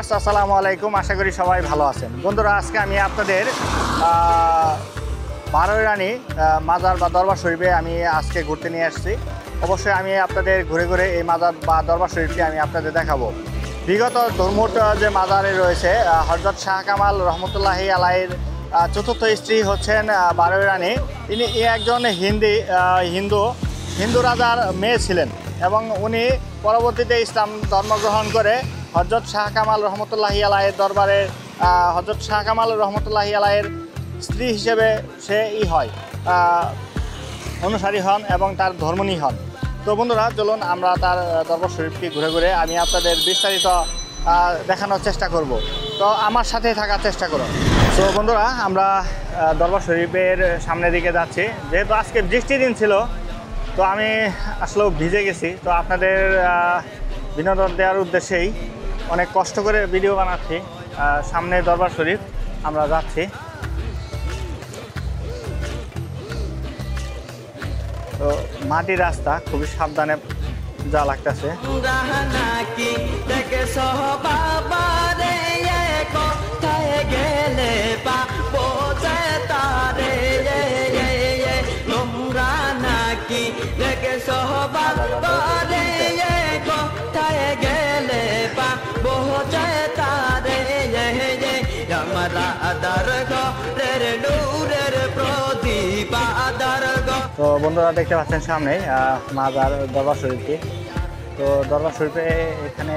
Viewers আসসালামু আলাইকুম, আশা করি সবাই ভালো আছেন। বন্ধুরা, আজকে আমি আপনাদের বারোই রানী মাজার বা দরবার শরীফে আমি আজকে ঘুরতে নিয়ে আসছি। অবশ্যই আমি আপনাদের ঘুরে ঘুরে এই মাজার বা দরবার শরীফটি আমি আপনাদের দেখাবো। বিগত ধর্মূট যে মাজারে রয়েছে হযরত শাহ কামাল রহমতুল্লাহি আলাইহির চতুর্থ স্ত্রী হচ্ছেন বারোই রানী। তিনি একজন হিন্দু রাজার মেয়ে ছিলেন এবং উনি পরবর্তীতে ইসলাম ধর্ম গ্রহণ করে হযরত শাহ কামাল রহমতুল্লাহি আলাইহির দরবারে হযরত শাহ কামাল রহমতুল্লাহি আলাইহির স্ত্রী হিসেবে সে অনুসারী হন এবং তার ধর্মনী হন। তো বন্ধুরা, চলুন আমরা তার দরবার শরীফটি ঘুরে ঘুরে আমি আপনাদের বিস্তারিত দেখানোর চেষ্টা করব। তো আমার সাথে থাকার চেষ্টা করুন। তো বন্ধুরা, আমরা দরবার শরীফের সামনের দিকে যাচ্ছি। যেহেতু আজকে বৃষ্টির দিন ছিল, তো আমি আসলেও ভিজে গেছি। তো আপনাদের বিনোদন দেওয়ার উদ্দেশ্যেই অনেক কষ্ট করে ভিডিও বানাচ্ছি। সামনে দরবার শরীফ আমরা যাচ্ছি। তো মাটির রাস্তা, খুবই সাবধানে যা লাগতেছে। তো বন্ধুরা, দেখতে পাচ্ছেন সামনে মাজার দরবার শরীফটি। তো দরবার শরীফে এখানে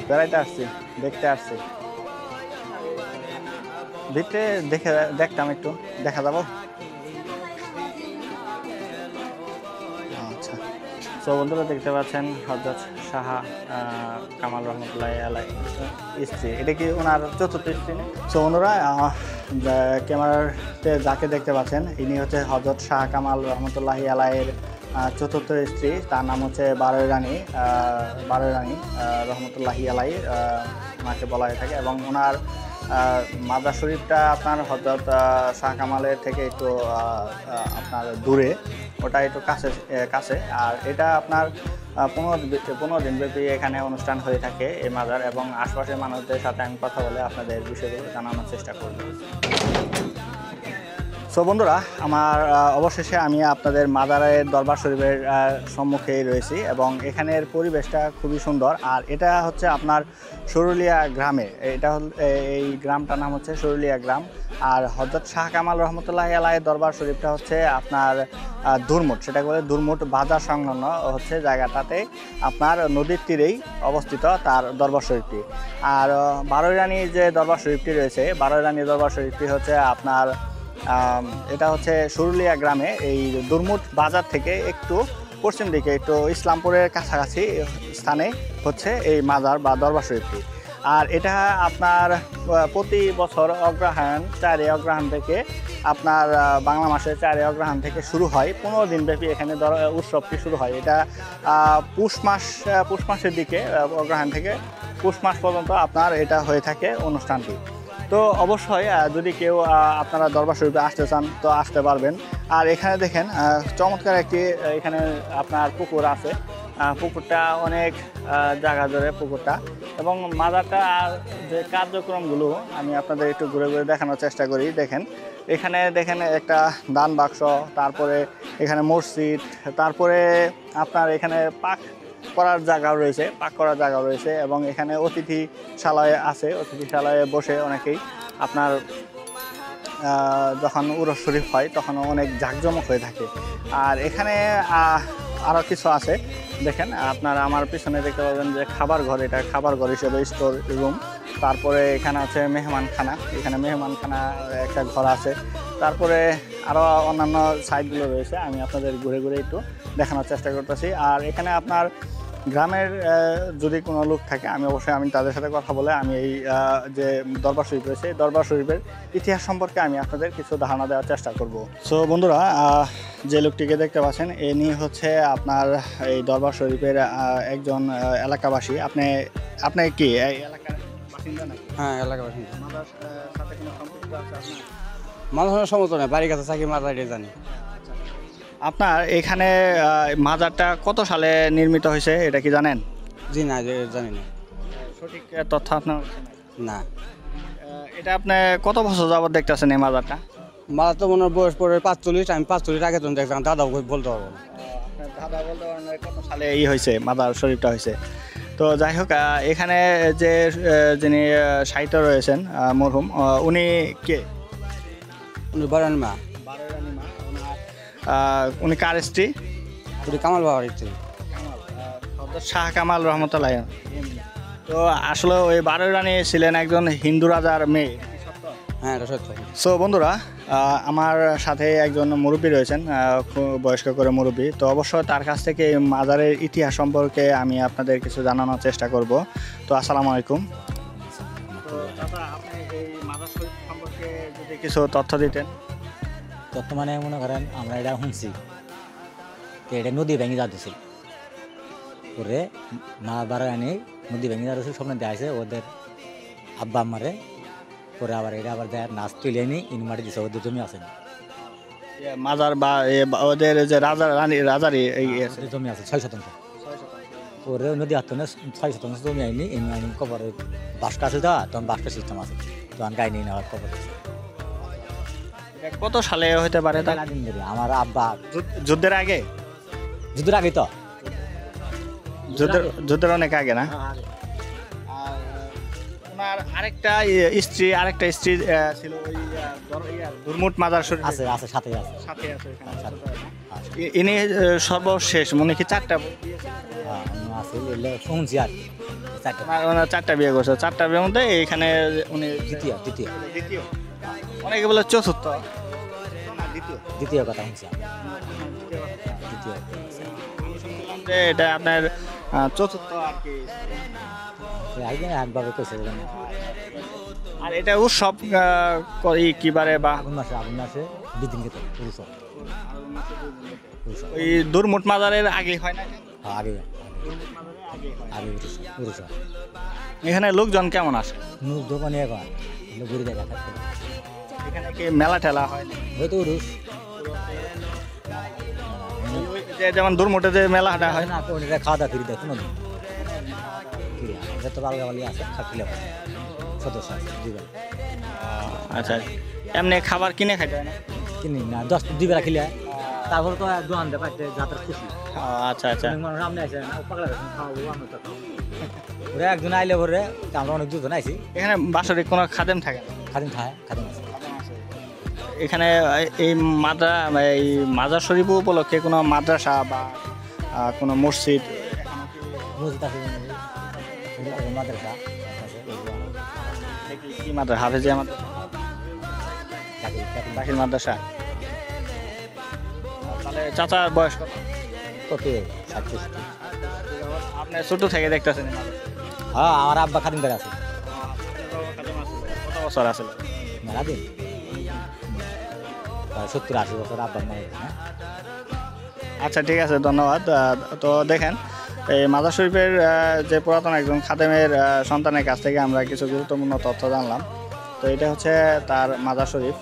বেড়াইতে আসছি, দেখতে আসছি। ভিতরে দেখতাম, একটু দেখা যাবো। আচ্ছা, তো বন্ধুরা দেখতে পাচ্ছেন হযরত শাহ কামাল রহমতুল্লাহি আলাইহির স্ত্রী। এটা কি ওনার চতুর্থ স্ত্রী না? তো বন্ধুরা, ক্যামেরাতে যাকে দেখতে পাচ্ছেন ইনি হচ্ছে হযরত শাহ কামাল রহমতুল্লাহি আলাইহির চতুর্থ স্ত্রী। তার নাম হচ্ছে বারোই রানী রহমতুল্লাহি আলাইহি ওনাকে বলা হয়ে থাকে। এবং ওনার মাজার শরীফটা আপনার হযরত শাহ কামালের থেকে একটু আপনার দূরে, ওটা একটু কাছে। আর এটা আপনার 15 দিন ব্যাপী এখানে অনুষ্ঠান হয়ে থাকে এই মাজার, এবং আশপাশের মানুষদের সাথে আমি কথা বলে আপনাদের বিষয়গুলো জানানোর চেষ্টা করব। সো বন্ধুরা, আমার অবশেষে আমি আপনাদের মাজারের দরবার শরীফের সম্মুখেই রয়েছি এবং এখানের পরিবেশটা খুবই সুন্দর। আর এটা হচ্ছে আপনার সরুলিয়া গ্রামে, এই গ্রামটার নাম হচ্ছে সরুলিয়া গ্রাম। আর হযরত শাহ কামাল রহমতুল্লাহি আলাইহির দরবার শরীফটা হচ্ছে আপনার দুরমুট, সেটা বলে দুরমুট বাজার সংলগ্ন হচ্ছে জায়গাটাতে, আপনার নদীর তীরেই অবস্থিত তার দরবার শরীফটি। আর বারোই রানী যে দরবার শরীফটি রয়েছে, বারোই রানী দরবার শরীফটি হচ্ছে আপনার এটা হচ্ছে সরুলিয়া গ্রামে, এই দুরমুট বাজার থেকে একটু পশ্চিম দিকে, একটু ইসলামপুরের কাছাকাছি স্থানে হচ্ছে এই মাজার বা দরবার শরীফটি। আর এটা আপনার প্রতি বছর অগ্রহায়ণ 4 অগ্রহায়ণ থেকে আপনার বাংলা মাসের 4 অগ্রহায়ণ থেকে শুরু হয়। 15 দিন ব্যাপী এখানে উৎসবটি শুরু হয়। এটা পুষ মাসের দিকে, অগ্রহায়ণ থেকে পুষ মাস পর্যন্ত আপনার এটা হয়ে থাকে অনুষ্ঠানটি। তো অবশ্যই যদি কেউ আপনারা দরবার শরীফে আসতে চান তো আসতে পারবেন। আর এখানে দেখেন চমৎকার একটি এখানে আপনার পুকুর আছে। পুকুরটা অনেক জায়গা জুড়ে পুকুরটা, এবং মাজারটা যে কার্যক্রমগুলো আমি আপনাদের একটু ঘুরে ঘুরে দেখানোর চেষ্টা করি। এখানে দেখেন একটা দান বাক্স, তারপরে এখানে মসজিদ, তারপরে আপনার এখানে পাক করার জায়গাও রয়েছে এবং এখানে অতিথিশালায় আছে। অতিথিশালায় বসে অনেকেই আপনার যখন উরস শরীফ হয় তখন অনেক জাঁকজমক হয়ে থাকে। আর এখানে আরও কিছু আছে, দেখেন আপনারা আমার পিছনে দেখতে পাবেন যে খাবার ঘর, এটা খাবার ঘর হিসেবে স্টোর রুম। তারপরে এখানে আছে মেহমানখানা, এখানে মেহমানখানা একটা ঘর আছে। তারপরে আরও অন্যান্য সাইটগুলো রয়েছে, আমি আপনাদের ঘুরে ঘুরে একটু দেখানোর চেষ্টা করতেছি। আর এখানে আপনার গ্রামের যদি কোনো লোক থাকে আমি তাদের সাথে কথা বলে আমি এই যে দরবার শরীফ রয়েছে, দরবার শরীফের ইতিহাস সম্পর্কে আমি আপনাদের কিছু ধারণা দেওয়ার চেষ্টা করব। সো বন্ধুরা, যে লোকটিকে দেখতে পাচ্ছেন ইনি হচ্ছে আপনার এই দরবার শরীফের একজন এলাকাবাসী। আপনি কি এই এলাকার বাসিন্দা নাকি? হ্যাঁ, এলাকার বাসিন্দা। মাদার সাথে কোনো সম্পর্ক আছে আপনার? মানুষের সমস্যা নেই, বাড়ির কাছে থাকি, মাদার জানি। আপনার এখানে মাজারটা কত সালে নির্মিত হয়েছে এটা কি জানেন? জি না, জানি না। সঠিক তথ্য আপনার না, এটা আপনি কত বছর যাবত দেখতেছেন এই মাজারটা? মা তো মনে হয় বয়স পড়ে 45, আমি 45 আগে তো দেখতাম, দাদা বলতে পারবো না। আপনার দাদা বলতে পারেন কত সালে হয়েছে মাজার শরীফটা হয়েছে। তো যাই হোক, এখানে যে যিনি সাহিত্য রয়েছেন মরহুম, উনি কে? উনি বারান মা, উনি কার স্ত্রী? উনি কামাল বাবার স্ত্রী। শাহ কামাল রহমতুল্লাহ। তো আসলে ওই বারোই রানী ছিলেন একজন হিন্দু রাজার মেয়ে। হ্যাঁ, এটা সত্য। সো বন্ধুরা, আমার সাথে একজন মুরব্বী রয়েছেন, খুব বয়স্ক করে মুরব্বী। তো অবশ্যই তার কাছ থেকে এই মাজারের ইতিহাস সম্পর্কে আমি আপনাদের কিছু জানানোর চেষ্টা করব। তো আসসালামু আলাইকুম। তো দাদা, আপনি এই মাজার শরীফ সম্পর্কে যদি কিছু তথ্য দিতেন। বর্তমানে মনে করেন আমরা এটা শুনছি যে এটা নদী ভেঙে যাচ্ছিল, পরে মা বারো আনি নদী ভেঙে যাচ্ছিল, স্বপ্নে দেখাইছে ওদের আব্বা আম্মারে। পরে আবার এটা আবার দেয় নাচ তুলে নি ইন মাটি দিছে, ওদের জমি আছে মাজার বা ওদের যে রাজা রানী রাজারই ওদের জমি আছে 6 শতাংশ। পরে নদী হাত 6 শতাংশ জমি আইনি এমনি আইনি কবর বাসকা আছে, তখন বাসকা সিস্টেম আছে, তখন গাই নিয়ে নেওয়ার কবর কত সালে হতে পারে? আমার আব্বা যুদ্ধের আগে? যুদ্ধের আগে তো, যুদ্ধের অনেক আগে না? ওনার আরেকটা স্ত্রী ছিল ওই দুর্মুট মাজার শরীফ আছে আছে সাথে আছে। ইনি সর্বশেষ মনে কি 4টা আছে শুনছি আর ওনার 4টা বিয়ে করছে। 4টা বিয়ের মধ্যে এখানে উনি দ্বিতীয় অনেকে বলে চতুর্থ, দ্বিতীয় কথা শুনছি। দ্বিতীয় এটা আপনার চতুর্থ আর কি। একভাবে কইছে। আর এটা উৎসব কিবারে বা আগুন মাসে বিদিন খেতে ওই দুর্মুট মাজারের আগে হয় না? আগে এখানে লোকজন কেমন আসে? দোকানে এখন ঘুরে দেখা থাকতে। এখানে কি মেলা ঠেলা হয়? হয়তো উরুস যেমন দুর্মুটে যে মেলাটা হয় না, খাওয়া দাওয়া ফিরে দেখো না, যত বালগাবালি আছে খাইলে সদস্য আছে দুইবার। আচ্ছা, এমনি খাবার কিনে খাইতে হয় না? কিনি না, 2 বেলা খেলে তারপর তো দোকান দে পাইতে যাত্রা খুশি। আচ্ছা আচ্ছা, মানুষ সামনে আছে না, পাগলা খাওয়াবো আমরা তো ওরা একজন আইলে ভরে আমরা অনেক দুজন আইছি। এখানে বাসরিক কোনো খাদেম থাকে না? খাদিম আছে। এখানে এই মাজার শরীফ উপলক্ষে কোনো মাদ্রাসা বা কোনো মসজিদ আছে, মাদ্রাসা আছে। কি মাদ্রাসা? হাফেজিয়া মাদ্রাসা, দাখিল মাদ্রাসা। তাহলে চাচার বয়স কত? 60। আপনি ছোট থেকে দেখতেছেন? হ্যাঁ, আমার আব্বা খাদিম করে আছে। কত বছর আছে? মেলা দিন 70-80 বছর আব্বা মারা। আচ্ছা, ঠিক আছে, ধন্যবাদ। তো দেখেন, এই মাজার শরীফের যে পুরাতন একজন খাদেমের সন্তানের কাছ থেকে আমরা কিছু গুরুত্বপূর্ণ তথ্য জানলাম। তো এটা হচ্ছে তার মাজার শরীফ।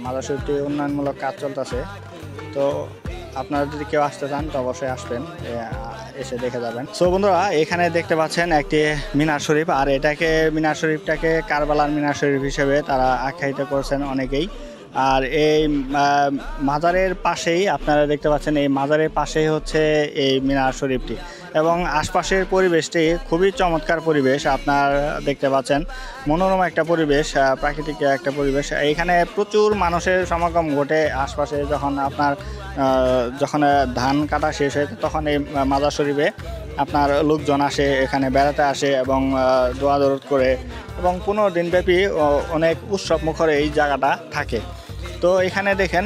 মাজার শরীফটি উন্নয়নমূলক কাজ চলতেছে। তো আপনারা যদি কেউ আসতে চান তো অবশ্যই আসবেন, এসে দেখে যাবেন। সো বন্ধুরা, এখানে দেখতে পাচ্ছেন একটি মিনার শরীফ, আর মিনার শরীফটাকে কারবালার মিনার শরীফ হিসেবে তারা আখ্যায়িত করছেন অনেকেই। আর এই মাজারের পাশেই আপনারা দেখতে পাচ্ছেন, এই মাজারের পাশেই হচ্ছে এই মিনার শরীফটি, এবং আশপাশের পরিবেশটি খুবই চমৎকার পরিবেশ। আপনার দেখতে পাচ্ছেন মনোরম একটা পরিবেশ, প্রাকৃতিক একটা পরিবেশ। এখানে প্রচুর মানুষের সমাগম ঘটে আশপাশে। যখন ধান কাটা শেষ হয় তখন এই মাজার শরীফে আপনার লোকজন আসে, এখানে বেড়াতে আসে এবং দোয়া দরুদ করে, এবং 15 দিনব্যাপী অনেক উৎসব মুখর এই জায়গাটা থাকে। তো এখানে দেখেন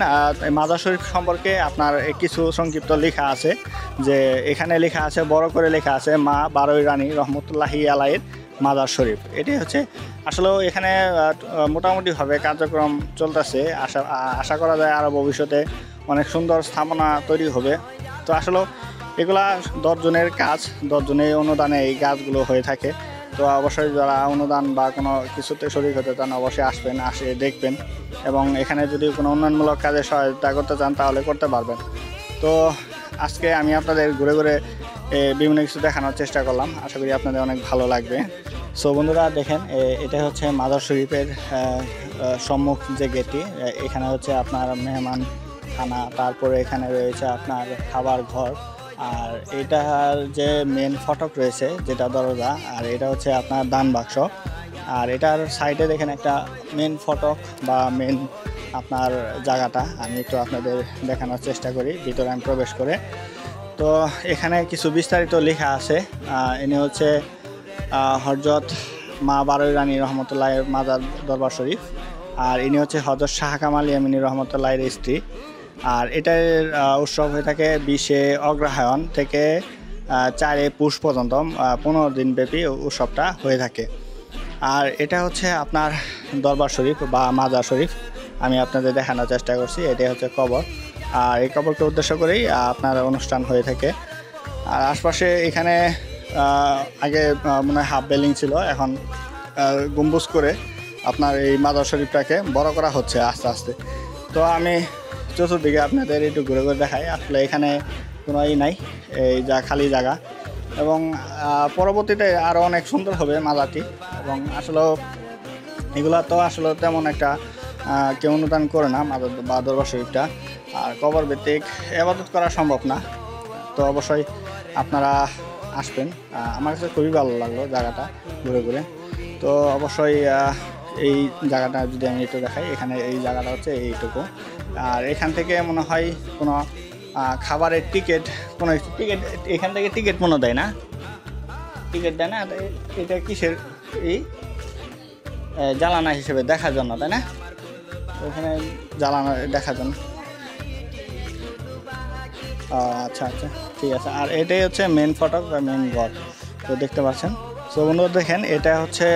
মাজার শরীফ সম্পর্কে আপনার কিছু সংক্ষিপ্ত লেখা আছে, যে এখানে লেখা আছে, বড় করে লেখা আছে, মা বারোই রানী রহমতুল্লাহি আলাইহির মাজার শরীফ। এটি হচ্ছে আসলে এখানে মোটামুটিভাবে কার্যক্রম চলতেছে। আশা করা যায় আরও ভবিষ্যতে অনেক সুন্দর স্থাপনা তৈরি হবে। তো আসলে এগুলা 10 জনের কাজ, 10 জনের অনুদানে এই কাজগুলো হয়ে থাকে। তো অবশ্যই যারা অনুদান বা কোনো কিছুতে শরীক হতে চান অবশ্যই আসবেন, আসে দেখবেন, এবং এখানে যদি কোনো উন্নয়নমূলক কাজে সহায়তা করতে চান তাহলে করতে পারবেন। তো আজকে আমি আপনাদের ঘুরে ঘুরে বিভিন্ন কিছু দেখানোর চেষ্টা করলাম, আশা করি আপনাদের অনেক ভালো লাগবে। সো বন্ধুরা দেখেন, এটা হচ্ছে মাজার শরীফের সম্মুখ যে গেটটি। এখানে হচ্ছে আপনার মেহমান খানা, তারপরে এখানে রয়েছে আপনার খাবার ঘর, আর এটার যে মেন ফটক রয়েছে যেটা দরজা, আর এটা হচ্ছে আপনার দান বাক্স। আর এটার সাইডে দেখেন একটা মেন ফটক বা মেন আপনার জায়গাটা আমি একটু আপনাদের দেখানোর চেষ্টা করি ভিতরে আমি প্রবেশ করে। তো এখানে কিছু বিস্তারিত লেখা আছে। ইনি হচ্ছে হযরত মা বারোই রানী রহমতুল্লাহের মাজার দরবার শরীফ, আর ইনি হচ্ছে হযরত শাহ কামাল ইয়ামিনী রহমতুল্লাহের স্ত্রী। আর এটার উৎসব হয়ে থাকে 20 অগ্রহায়ণ থেকে 4 পৌষ পর্যন্ত 15 দিন ব্যাপী উৎসবটা হয়ে থাকে। আর এটা হচ্ছে আপনার দরবার শরীফ বা মাজার শরীফ, আমি আপনাদের দেখানোর চেষ্টা করছি। এটাই হচ্ছে কবর, আর এই কবরকে উদ্দেশ্য করেই আপনার অনুষ্ঠান হয়ে থাকে। আর আশপাশে এখানে আগে মনে হয় হাফ বিল্ডিং ছিল, এখন গম্বুজ করে আপনার এই মাজার শরীফটাকে বড় করা হচ্ছে আস্তে আস্তে। তো আমি চতুর্দিকে আপনাদের একটু ঘুরে ঘুরে দেখাই। আসলে এখানে কোনো নাই, এই যা খালি জায়গা, এবং পরবর্তীতে আরও অনেক সুন্দর হবে মাজারটি। এবং আসলে এগুলো তো আসলে তেমন একটা কেউ অনুদান করে না মাজার বা দরবার শরীফটা, আর কবর ভিত্তিক ইবাদত করা সম্ভব না। তো অবশ্যই আপনারা আসবেন, আমার কাছে খুবই ভালো লাগলো জায়গাটা ঘুরে ঘুরে। তো অবশ্যই এই জায়গাটা যদি আমি একটু দেখাই, এখানে এই জায়গাটা হচ্ছে এইটুকু। আর এখান থেকে মনে হয় কোনো খাবারের টিকিট, কোনো টিকিট এখান থেকে টিকিট মনে দেয় না, টিকিট দেয় না। এটা কিসের এই জ্বালানা হিসেবে দেখার জন্য, তাই না? ওখানে জ্বালানা দেখার জন্য। আচ্ছা আচ্ছা, ঠিক আছে। আর এটাই হচ্ছে মেন ফটক বা মেন ঘর, তো দেখতে পাচ্ছেন। তো বন্ধুরা দেখেন, এটা হচ্ছে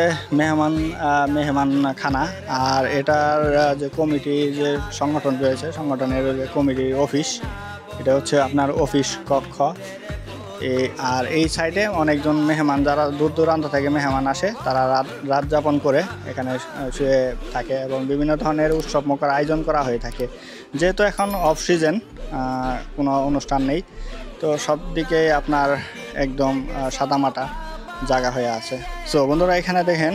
মেহমান খানা, আর এটার যে কমিটি যে সংগঠন রয়েছে, সংগঠনের যে কমিটির অফিস, এটা হচ্ছে আপনার অফিস কক্ষ। আর এই সাইডে অনেকজন মেহমান, যারা দূর দূরান্ত থেকে মেহমান আসে, তারা রাত যাপন করে এখানে শুয়ে থাকে, এবং বিভিন্ন ধরনের উৎসব মুখর আয়োজন করা হয়ে থাকে। যেহেতু এখন অফ সিজন, কোনো অনুষ্ঠান নেই, তো সব দিকে আপনার একদম সাদামাটা জায়গা হয়ে আছে। সো বন্ধুরা এখানে দেখেন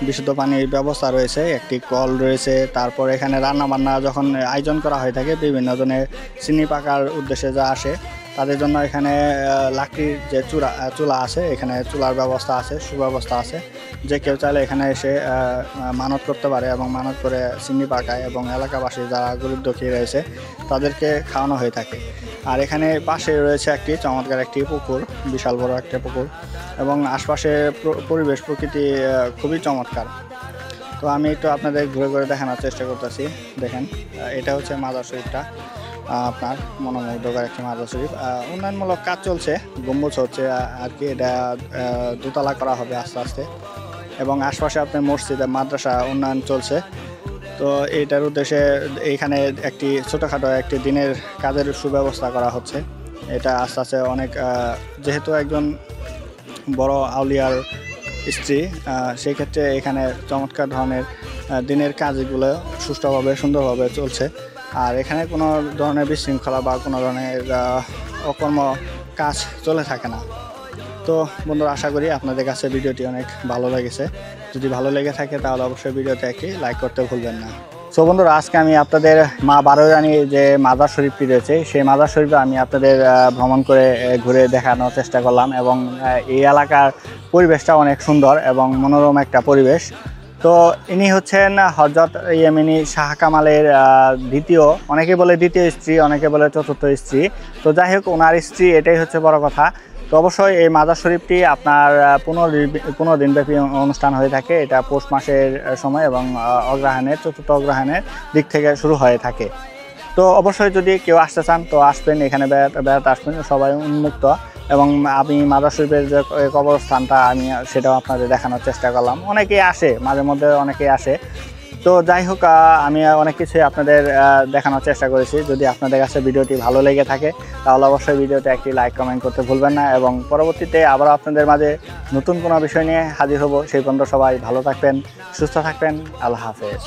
বিশুদ্ধ পানির ব্যবস্থা রয়েছে, একটি কল রয়েছে। তারপর এখানে রান্না বান্না যখন আয়োজন করা হয়ে থাকে, বিভিন্ন জনের চিনি পাকার উদ্দেশ্যে যা আসে তাদের জন্য এখানে লাকড়ির যে চুলা আছে, এখানে চুলার ব্যবস্থা আছে, সুব্যবস্থা আছে। যে কেউ চাইলে এখানে এসে মানত করতে পারে, এবং মানত করে চিনি পাকায়, এবং এলাকাবাসী যারা গরিব দুঃখী রয়েছে তাদেরকে খাওয়ানো হয়ে থাকে। আর এখানে পাশে রয়েছে একটি চমৎকার একটি পুকুর, বিশাল বড় একটা পুকুর, এবং আশপাশে পরিবেশ প্রকৃতি খুবই চমৎকার। তো আমি একটু আপনাদের ঘুরে ঘুরে দেখানোর চেষ্টা করতেছি। দেখেন, এটা হচ্ছে মাজার শরীফটা, আপনার মনোমুগ্ধকর একটি মাজার শরীফ। উন্নয়নমূলক কাজ চলছে, গম্বুজ হচ্ছে আর কি, এটা দোতলা করা হবে আস্তে আস্তে। এবং আশপাশে আপনার মসজিদ মাদ্রাসা উন্নয়ন চলছে। তো এইটার উদ্দেশ্যে এইখানে একটি ছোটোখাটো একটি দিনের কাজের সুব্যবস্থা করা হচ্ছে। এটা আস্তে আস্তে অনেক, যেহেতু একজন বড় আউলিয়ার স্ত্রী, সেই ক্ষেত্রে এখানে চমৎকার ধরনের দিনের কাজগুলো সুষ্ঠুভাবে সুন্দরভাবে চলছে। আর এখানে কোনো ধরনের বিশৃঙ্খলা বা কোনো ধরনের অকর্ম কাজ চলে থাকে না। তো বন্ধুরা, আশা করি আপনাদের কাছে ভিডিওটি অনেক ভালো লেগেছে। যদি ভালো লেগে থাকে তাহলে অবশ্যই ভিডিওতে একটি লাইক করতে ভুলবেন না। সো বন্ধুরা, আজকে আমি আপনাদের মা বারোই রানীর যে মাজার শরীফটি রয়েছে, সেই মাজার শরীফে আমি আপনাদের ভ্রমণ করে ঘুরে দেখানোর চেষ্টা করলাম। এবং এই এলাকার পরিবেশটা অনেক সুন্দর এবং মনোরম একটা পরিবেশ। তো ইনি হচ্ছেন হযরত ইয়ামিনী শাহ কামালের দ্বিতীয়, অনেকে বলে দ্বিতীয় স্ত্রী, অনেকে বলে চতুর্থ স্ত্রী। তো যাই হোক, ওনার স্ত্রী, এটাই হচ্ছে বড় কথা। তো অবশ্যই এই মাজার শরীফটি আপনার 15 দিনব্যাপী অনুষ্ঠান হয়ে থাকে। এটা পৌষ মাসের সময়, এবং অগ্রহায়ণের চতুর্থ অগ্রহায়ণের দিক থেকে শুরু হয়ে থাকে। তো অবশ্যই যদি কেউ আসতে চান তো আসবেন, এখানে বেড়াতে আসবেন, সবাই উন্মুক্ত। এবং আমি মাজার শরীফের যে কবরস্থানটা আমি সেটাও আপনাদের দেখানোর চেষ্টা করলাম। অনেকেই আসে, মাঝে মধ্যে অনেকেই আসে। তো যাই হোক, আমি অনেক কিছুই আপনাদের দেখানোর চেষ্টা করেছি। যদি আপনাদের কাছে ভিডিওটি ভালো লেগে থাকে তাহলে অবশ্যই ভিডিওতে একটি লাইক কমেন্ট করতে ভুলবেন না। এবং পরবর্তীতে আবারও আপনাদের মাঝে নতুন কোনো বিষয় নিয়ে হাজির হব। সেই পর্যন্ত সবাই ভালো থাকবেন, সুস্থ থাকবেন। আল্লাহ হাফেজ।